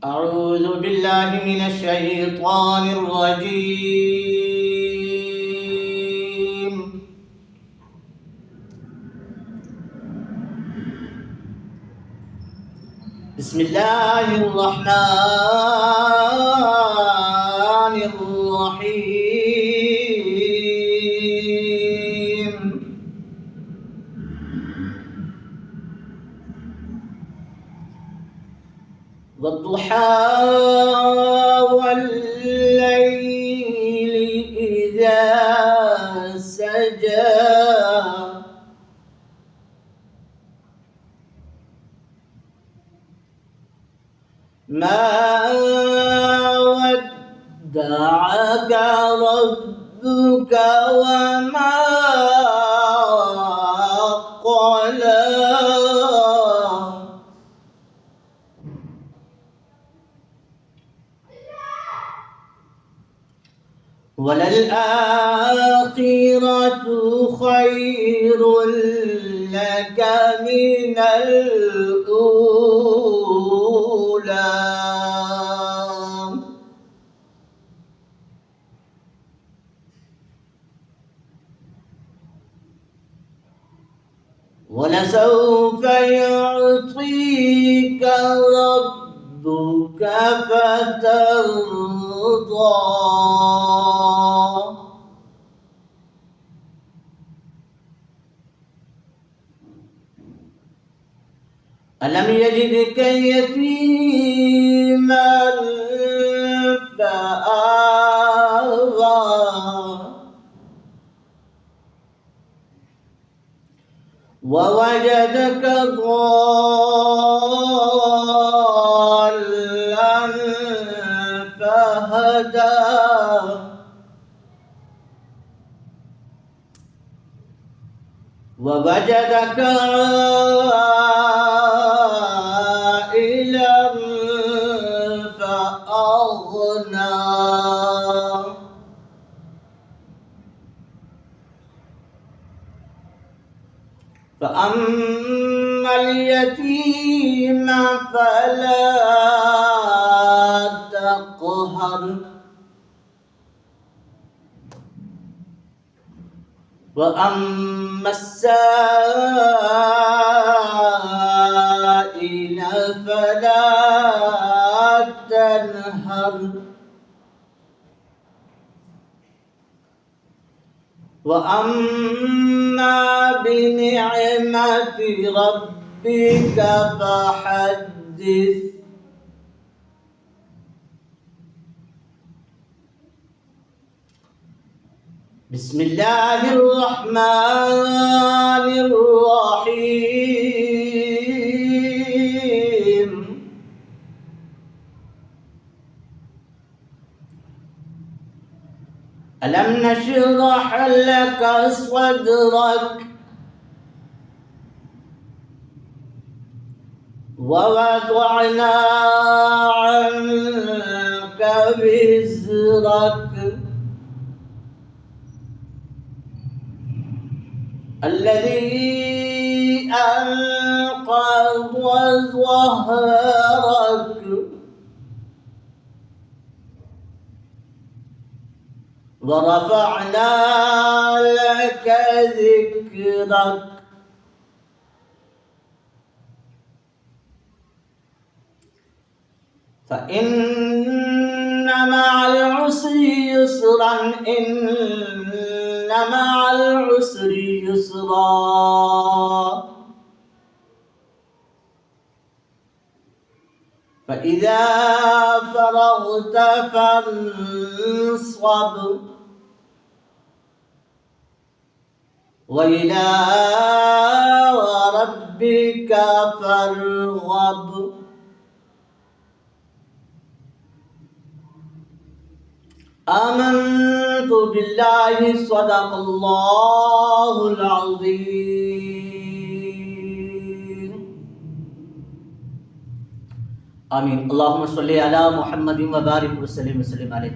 أعوذ بالله من الشيطان الرجيم. بسم الله الرحمن الرحيم. والضحى والليل إذا سجى ما ودعك ربك وما قلى وللآخرة خير لك من الأولى ولسوف يعطيك ربك فترضى ألم يجدك يتيما فآوى ووجدك ضالا فهدى ووجدك عائلا فأغنى فأما اليتيم فلا تقهر وأما السائل فلا تنهر وأما بنعمة ربك فحدث. بسم الله الرحمن الرحيم. ألم نشرح لك صدرك ووضعنا عنك وزرك الذي أنقض ظهرك ورفعنا لك ذكرك فإن مع العسر يسرا إن مع العسر يسرا فإذا فرغت فانصب وإلى ربك فارغب. آمنت بالله صدق الله العظيم. آمين. اللهم صل على محمد وبارك وسلم وسلم عليه.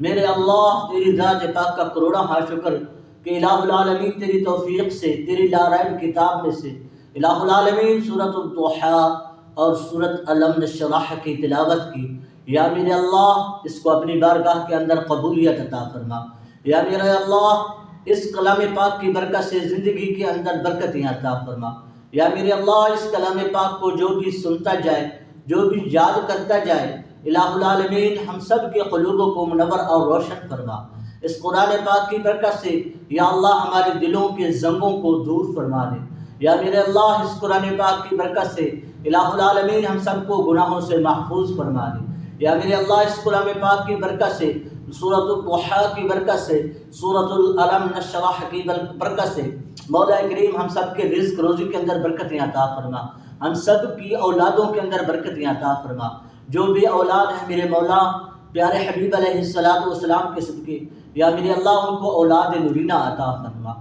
میرے اللہ تیری ذات پاک کا کروڑا ہا شکر کہ الہ العالمین تیری توفیق سے، تیری لا ریب کتاب میں سے الہ العالمین سورۃ الضحیٰ اور سورۃ الم نشرح کی تلاوت کی۔ یا میرے اللہ اس کو اپنی بارگاہ کے اندر قبولیت عطا فرما۔ یا میرے اللہ اس کلام پاک کی برکت سے زندگی کے اندر برکتیں عطا فرما۔ یا میرے اللہ اس کلام پاک کو جو بھی سنتا جائے، جو بھی یاد کرتا جائے، الہ العالمین ہم سب کے قلوبوں کو منور اور روشن فرما۔ اس قرآن پاک کی برکت سے یا اللہ ہمارے دلوں کے زنگوں کو دور فرما دے۔ یا میرے اللہ اس قرآن پاک کی برکت سے الہ العالمین ہم سب کو گناہوں سے محفوظ فرما دے۔ یا میرے اللہ اس کلام پاک کی برکت سے، سورۃ الضحیٰ کی برکت سے، سورۃ الم نشرح کی برکت سے مولا کریم ہم سب کے رزق روزی کے اندر برکتیں عطا فرما، ہم سب کی اولادوں کے اندر برکتیں عطا فرما۔ جو بھی اولاد ہے میرے مولا پیارے حبیب علیہ السلام کے صدقے یا میرے اللہ ان کو اولاد نورینہ عطا فرما،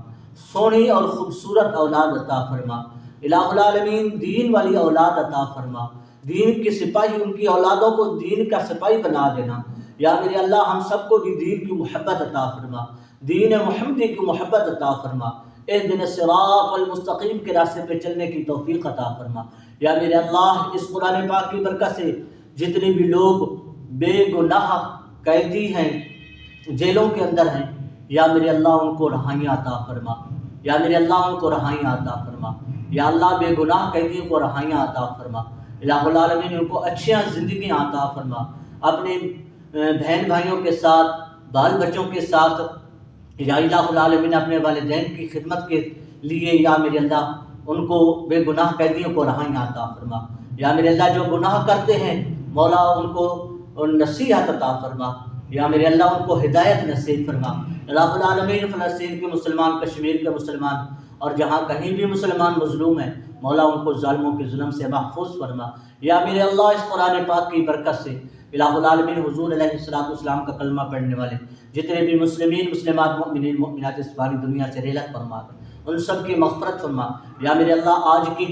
سونی اور خوبصورت اولاد عطا فرما۔ الہ العالمین دین والی اولاد عطا فرما، دین کے سپاہی ان کی اولادوں کو دین کا سپاہی بنا دینا۔ یا میرے اللہ ہم سب کو بھی دین کی محبت عطا فرما، دین محمدی کی محبت عطا فرما، اہدنا الصراط المستقیم کے راستے پہ چلنے کی توفیق عطا فرما۔ یا میرے اللہ اس قرآن پاک کی برکت سے جتنے بھی لوگ بے گناہ قیدی ہیں، جیلوں کے اندر ہیں، یا میرے اللہ ان کو رہائیاں عطا فرما۔ یا میرے اللہ ان کو رہائیاں عطا فرما۔ یا اللہ بے گناہ قیدیوں کو رہائیاں عطا فرما۔ الہ العالمین ان کو اچھیاں زندگیاں عطا فرما، اپنے بہن بھائیوں کے ساتھ، بال بچوں کے ساتھ، یا الہ العالمین اپنے والدین کی خدمت کے لیے یا میرے اللہ ان کو بے گناہ قیدیوں کو رہائیاں عطا فرما۔ یا میرے اللہ جو گناہ کرتے ہیں مولا ان کو نصیحت عطا فرما۔ یا میرے اللہ ان کو ہدایت نصیب فرما۔ الہ العالمین فلسطین کے مسلمان، کشمیر کے مسلمان اور جہاں کہیں بھی مسلمان مظلوم ہیں مولا ان کو ظالموں کے ظلم سے محفوظ فرما۔ یا میرے اللہ اس قرآن پاک کی برکت سے الہ العالمین حضور علیہ السلام کا کلمہ پڑھنے والے جتنے بھی مسلمین، مسلمات، مؤمنین، مؤمنات اس ساری دنیا سے رحلت فرما دے، ان سب کی مغفرت فرما۔ یا میرے اللہ آج کی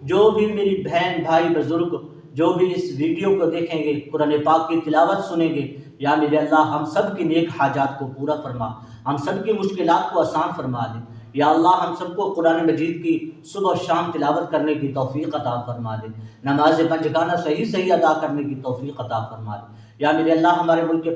جو بھی میری بہن بھائی بزرگ جو بھی اس ویڈیو کو دیکھیں گے، قرآن پاک کی تلاوت سنیں گے، یا میرے اللہ ہم سب کی نیک حاجات کو پورا فرما، ہم سب کی مشکلات کو آسان فرما دے۔ یا اللہ ہم سب کو قرآن مجید کی صبح و شام تلاوت کرنے کی توفیق عطا فرما دے، نماز پنجگانہ صحیح ادا کرنے کی توفیق عطا فرما دے۔ یا میرے اللہ ہمارے ملک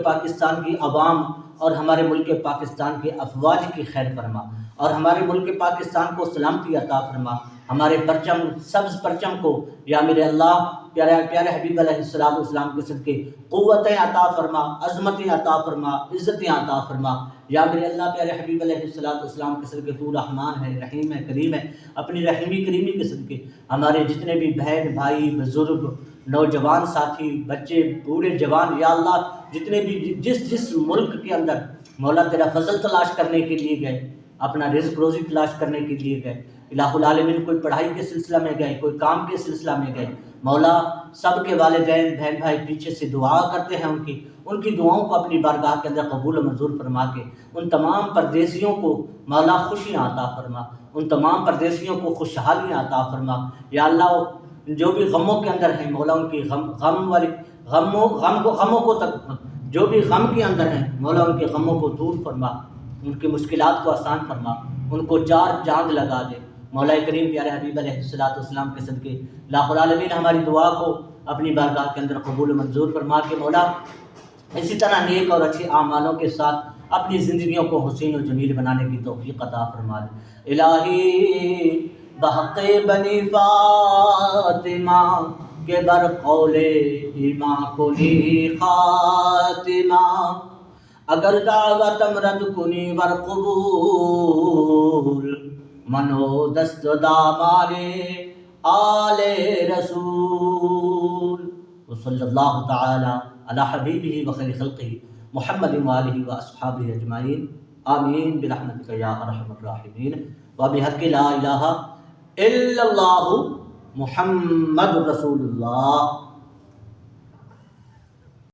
پاکستان کی عوام اور ہمارے ملک پاکستان کے افواج کی خیر فرما، اور ہمارے ملک پاکستان کو سلامتی عطا فرما، ہمارے پرچم، سبز پرچم کو یا میرے اللہ پیارے حبیب علیہ السلام کے صدقے قوتیں عطا فرما، عظمتیں عطا فرما، عزتیں عطا فرما۔ یا میرے اللہ پیارے حبیب علیہ السلام کے صدقے تو رحمان ہے، رحیم ہے، کریم ہے، اپنی رحیمی کریمی کے صدقے ہمارے جتنے بھی بہن بھائی بزرگ نوجوان ساتھی بچے بوڑھے جوان یا اللہ جتنے بھی جس ملک کے اندر مولا تیرا فضل تلاش کرنے کے لیے گئے، اپنا رزق روزی تلاش کرنے کے لیے گئے، الہ العالمین کوئی پڑھائی کے سلسلہ میں گئے، کوئی کام کے سلسلہ میں گئے، مولا سب کے والدین بہن بھائی پیچھے سے دعا کرتے ہیں، ان کی دعاؤں کو اپنی بارگاہ کے اندر قبول و منظور فرما کے ان تمام پردیسیوں کو مولا خوشیاں عطا فرما، ان تمام پردیسیوں کو خوشحالیاں عطا فرما۔ یا اللہ جو بھی غموں کے اندر ہیں مولا ان کی غموں کو تک جو بھی غم کے اندر ہیں مولا ان کے غموں کو دور فرما، ان کی مشکلات کو آسان فرما، ان کو چار چاند لگا دے۔ مولا کریم پیارے حبیب علیہ السلام کے صدقے الہ العالمین ہماری دعا کو اپنی بارگاہ کے اندر قبول و منظور فرما کے مولا اسی طرح نیک اور اچھے اعمالوں کے ساتھ اپنی زندگیوں کو حسین و جمیل بنانے کی توفیق عطا فرما دے۔ الہی بحق بنی فاطمہ کے بر قول ایماں کو لی خاتمہ، اگر دعوتم رد کنی ور قبول، منو دست دامان آل رسول۔ وصلی اللہ تعالی علی حبیبہ وخیر خلقہ محمد وآلہ واصحابہ اجمعین، آمین برحمتک یا ارحم الراحمین، وبحق لا الہ الا اللہ محمد رسول اللہ۔